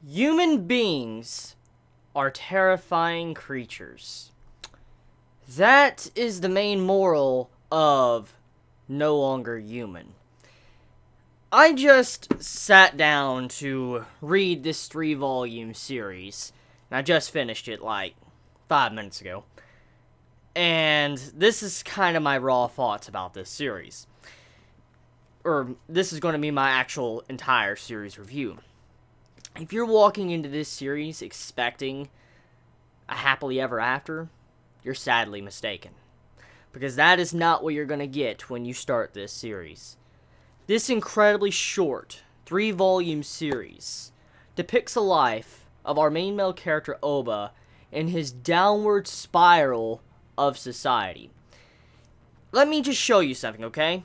Human beings are terrifying creatures. That is the main moral of No Longer Human. I just sat down to read this 3-volume series, and I just finished it like 5 minutes ago. And this is kind of my raw thoughts about this series. Or, this is going to be my actual entire series review. If you're walking into this series expecting a happily ever after, you're sadly mistaken. Because that is not what you're going to get when you start this series. This incredibly short, 3-volume series depicts a life of our main male character Oba in his downward spiral of society. Let me just show you something, okay?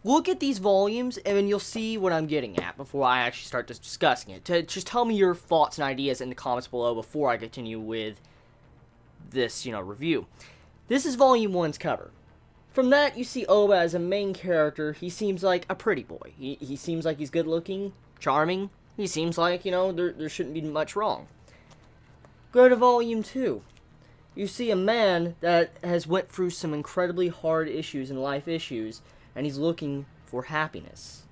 Look at these volumes, and then you'll see what I'm getting at before I actually start discussing it. Just tell me your thoughts and ideas in the comments below before I continue with this, review. This is Volume 1's cover. From that, you see Oba as a main character. He seems like a pretty boy. He seems like he's good-looking, charming. He seems like, there shouldn't be much wrong. Go to Volume 2. You see a man that has went through some incredibly hard issues and life issues, and he's looking for happiness.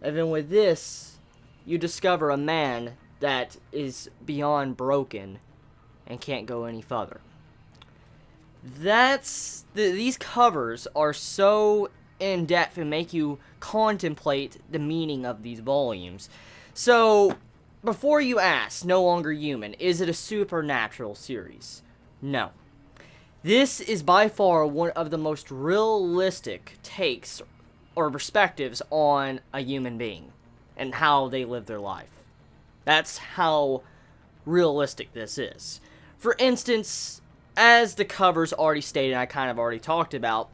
And then with this, you discover a man that is beyond broken and can't go any further. These covers are so in-depth and make you contemplate the meaning of these volumes. So, before you ask, No Longer Human, is it a supernatural series? No. This is by far one of the most realistic takes or perspectives on a human being and how they live their life. That's how realistic this is. For instance, as the covers already stated, I kind of already talked about,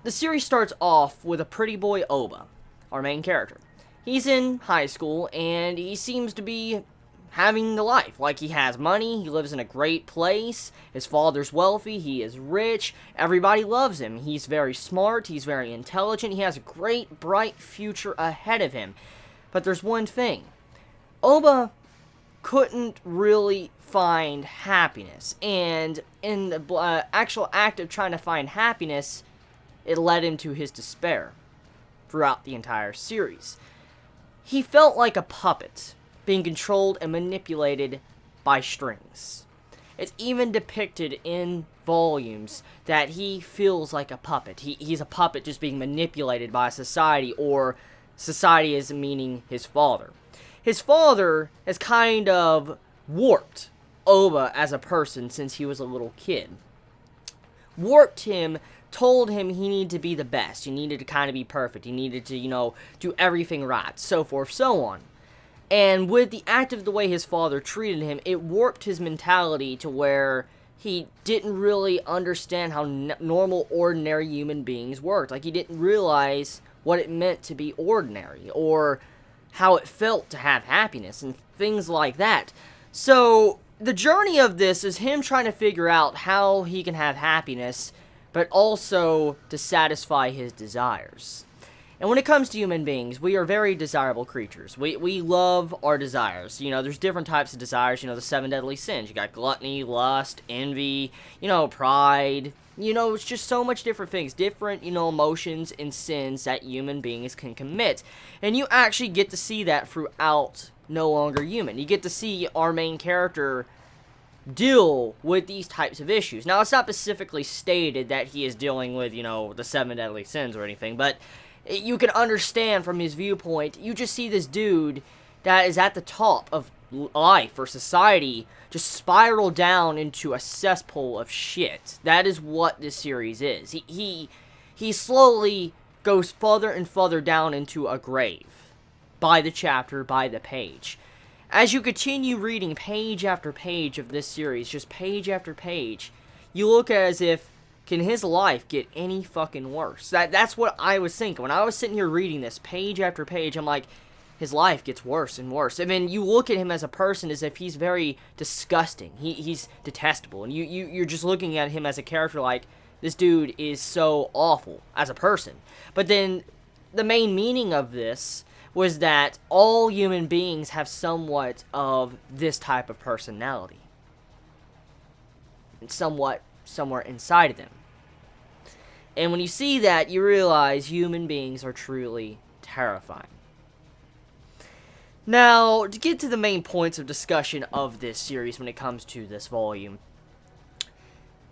the series starts off with a pretty boy Oba, our main character. He's in high school, and he seems to be having the life. Like, he has money, he lives in a great place, his father's wealthy, he is rich, everybody loves him. He's very smart, he's very intelligent, he has a great, bright future ahead of him. But there's one thing. Oba couldn't really find happiness, and in the actual act of trying to find happiness, it led him to his despair throughout the entire series. He felt like a puppet, being controlled and manipulated by strings. It's even depicted in volumes that he feels like a puppet. He's a puppet just being manipulated by society, or society is meaning his father. His father has kind of warped Oba as a person since he was a little kid. Warped him, told him he needed to be the best. He needed to kind of be perfect. He needed to, do everything right, so forth, so on. And with the act of the way his father treated him, it warped his mentality to where he didn't really understand how normal, ordinary human beings worked. Like, he didn't realize what it meant to be ordinary, or how it felt to have happiness, and things like that. So, the journey of this is him trying to figure out how he can have happiness, but also to satisfy his desires. And when it comes to human beings, we are very desirable creatures. We love our desires. There's different types of desires. The 7 deadly sins. You got gluttony, lust, envy, pride. It's just so much different things. Different, emotions and sins that human beings can commit. And you actually get to see that throughout No Longer Human. You get to see our main character deal with these types of issues. Now, it's not specifically stated that he is dealing with, the 7 deadly sins or anything, but you can understand from his viewpoint. You just see this dude that is at the top of life or society just spiral down into a cesspool of shit. That is what this series is. He slowly goes further and further down into a grave. By the chapter, by the page. As you continue reading page after page of this series, just page after page, you look as if, can his life get any fucking worse? That's what I was thinking. When I was sitting here reading this page after page, I'm like, his life gets worse and worse. And then you look at him as a person as if he's very disgusting. He's detestable. And you're just looking at him as a character like, this dude is so awful as a person. But then the main meaning of this was that all human beings have somewhat of this type of personality. And somewhat somewhere inside of them. And when you see that, you realize human beings are truly terrifying. Now, to get to the main points of discussion of this series when it comes to this volume,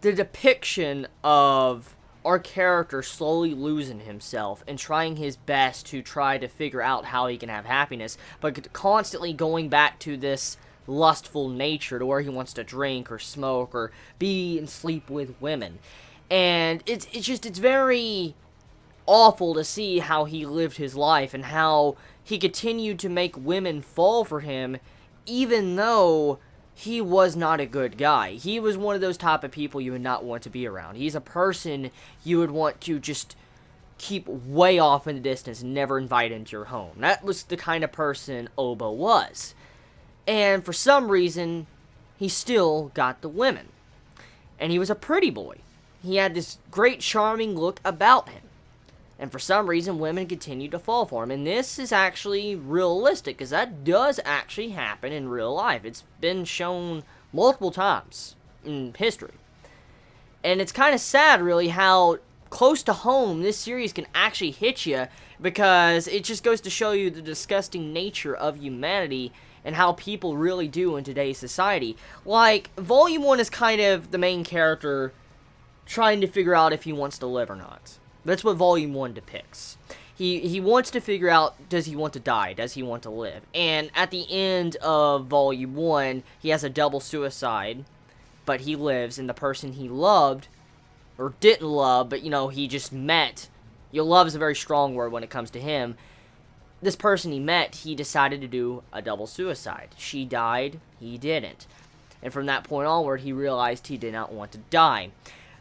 the depiction of our character slowly losing himself and trying his best to try to figure out how he can have happiness, but constantly going back to this lustful nature to where he wants to drink or smoke or be and sleep with women. And it's very awful to see how he lived his life and how he continued to make women fall for him even though he was not a good guy. He was one of those type of people you would not want to be around. He's a person you would want to just keep way off in the distance and never invite into your home. That was the kind of person Oba was. And for some reason, he still got the women. And he was a pretty boy. He had this great charming look about him. And for some reason, women continued to fall for him. And this is actually realistic, because that does actually happen in real life. It's been shown multiple times in history. And it's kind of sad, really, how close to home this series can actually hit you, because it just goes to show you the disgusting nature of humanity and how people really do in today's society. Like, Volume 1 is kind of the main character trying to figure out if he wants to live or not. That's what Volume 1 depicts. He wants to figure out, does he want to die? Does he want to live? And at the end of Volume 1, he has a double suicide, but he lives, and the person he loved, or didn't love, but, he just met. Love is a very strong word when it comes to him. This person he met, he decided to do a double suicide. She died, he didn't. And from that point onward, he realized he did not want to die.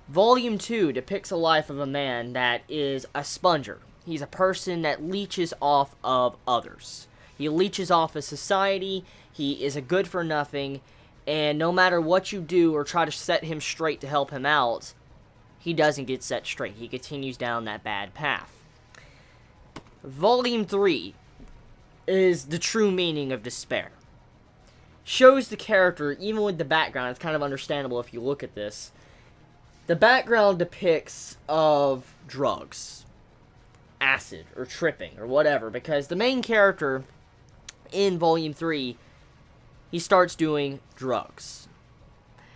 Volume 2 depicts a life of a man that is a sponger. He's a person that leeches off of others. He leeches off of society, he is a good-for-nothing, and no matter what you do or try to set him straight to help him out, he doesn't get set straight. He continues down that bad path. Volume 3 is the true meaning of despair. Shows the character, even with the background, it's kind of understandable if you look at this. The background depicts of drugs, acid, or tripping, or whatever, because the main character in Volume 3, he starts doing drugs.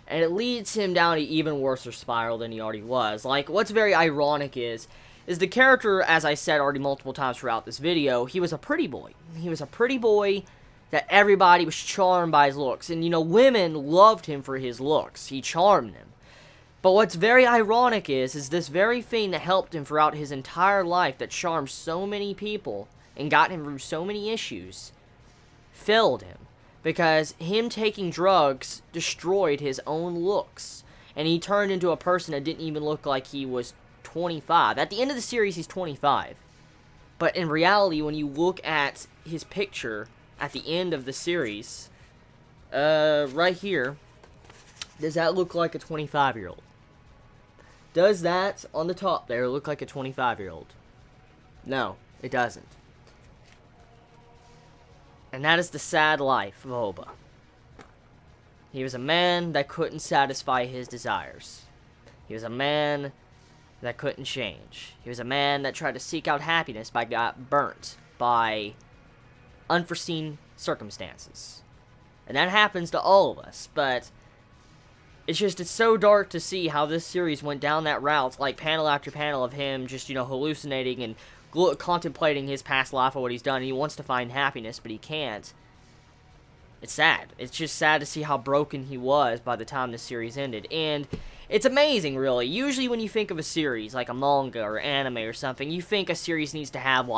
And it leads him down an even worse spiral than he already was. Like, what's very ironic is the character, as I said already multiple times throughout this video, he was a pretty boy. He was a pretty boy that everybody was charmed by his looks. And, women loved him for his looks. He charmed them. But what's very ironic is this very thing that helped him throughout his entire life, that charmed so many people and got him through so many issues, failed him. Because him taking drugs destroyed his own looks. And he turned into a person that didn't even look like he was 25. At the end of the series, he's 25. But in reality, when you look at his picture at the end of the series, right here, does that look like a 25-year-old? Does that, on the top there, look like a 25-year-old? No, it doesn't. And that is the sad life of Oba. He was a man that couldn't satisfy his desires. He was a man that couldn't change. He was a man that tried to seek out happiness but got burnt by unforeseen circumstances. And that happens to all of us, but it's so dark to see how this series went down that route, like panel after panel of him just, hallucinating and contemplating his past life or what he's done, and he wants to find happiness, but he can't. It's sad. It's just sad to see how broken he was by the time the series ended, and it's amazing, really. Usually when you think of a series, like a manga or anime or something, you think a series needs to have,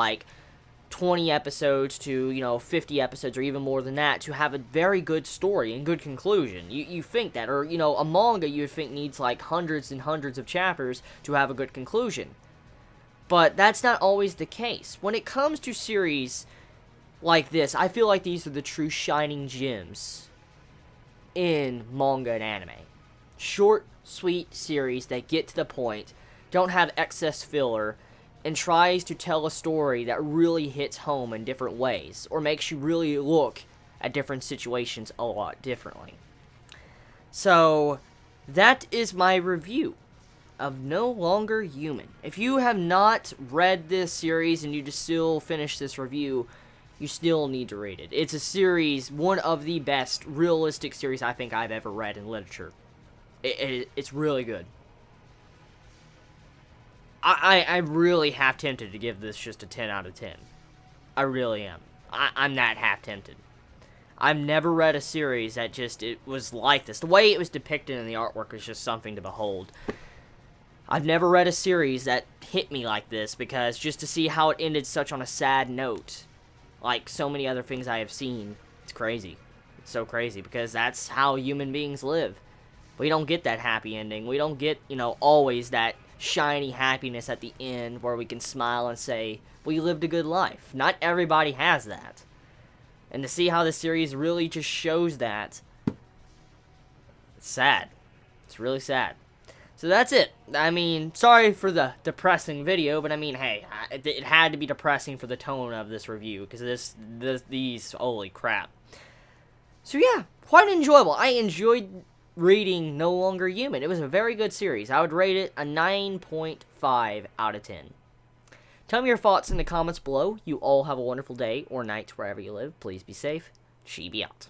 20 episodes to, 50 episodes or even more than that to have a very good story and good conclusion. You think that. Or, a manga you would think needs, hundreds and hundreds of chapters to have a good conclusion. But that's not always the case. When it comes to series like this, I feel like these are the true shining gems in manga and anime. Short, sweet series that get to the point, don't have excess filler, and tries to tell a story that really hits home in different ways, or makes you really look at different situations a lot differently. So, that is my review of No Longer Human. If you have not read this series and you just still finish this review, you still need to read it. It's a series, one of the best realistic series I think I've ever read in literature. It's really good. I'm really half tempted to give this just a 10 out of 10. I really am. I'm that half tempted. I've never read a series that just, it was like this. The way it was depicted in the artwork was just something to behold. I've never read a series that hit me like this, because just to see how it ended such on a sad note, like so many other things I have seen, it's crazy. It's so crazy, because that's how human beings live. We don't get that happy ending. We don't get, always that shiny happiness at the end where we can smile and say, we lived a good life. Not everybody has that. And to see how the series really just shows that, it's sad. It's really sad. So that's it. I mean, sorry for the depressing video, but I mean, hey, it had to be depressing for the tone of this review, because these, holy crap. So yeah, quite enjoyable. I enjoyed reading No Longer Human. It was a very good series. I would rate it a 9.5 out of 10. Tell me your thoughts in the comments below. You all have a wonderful day or night wherever you live. Please be safe. Chibi out.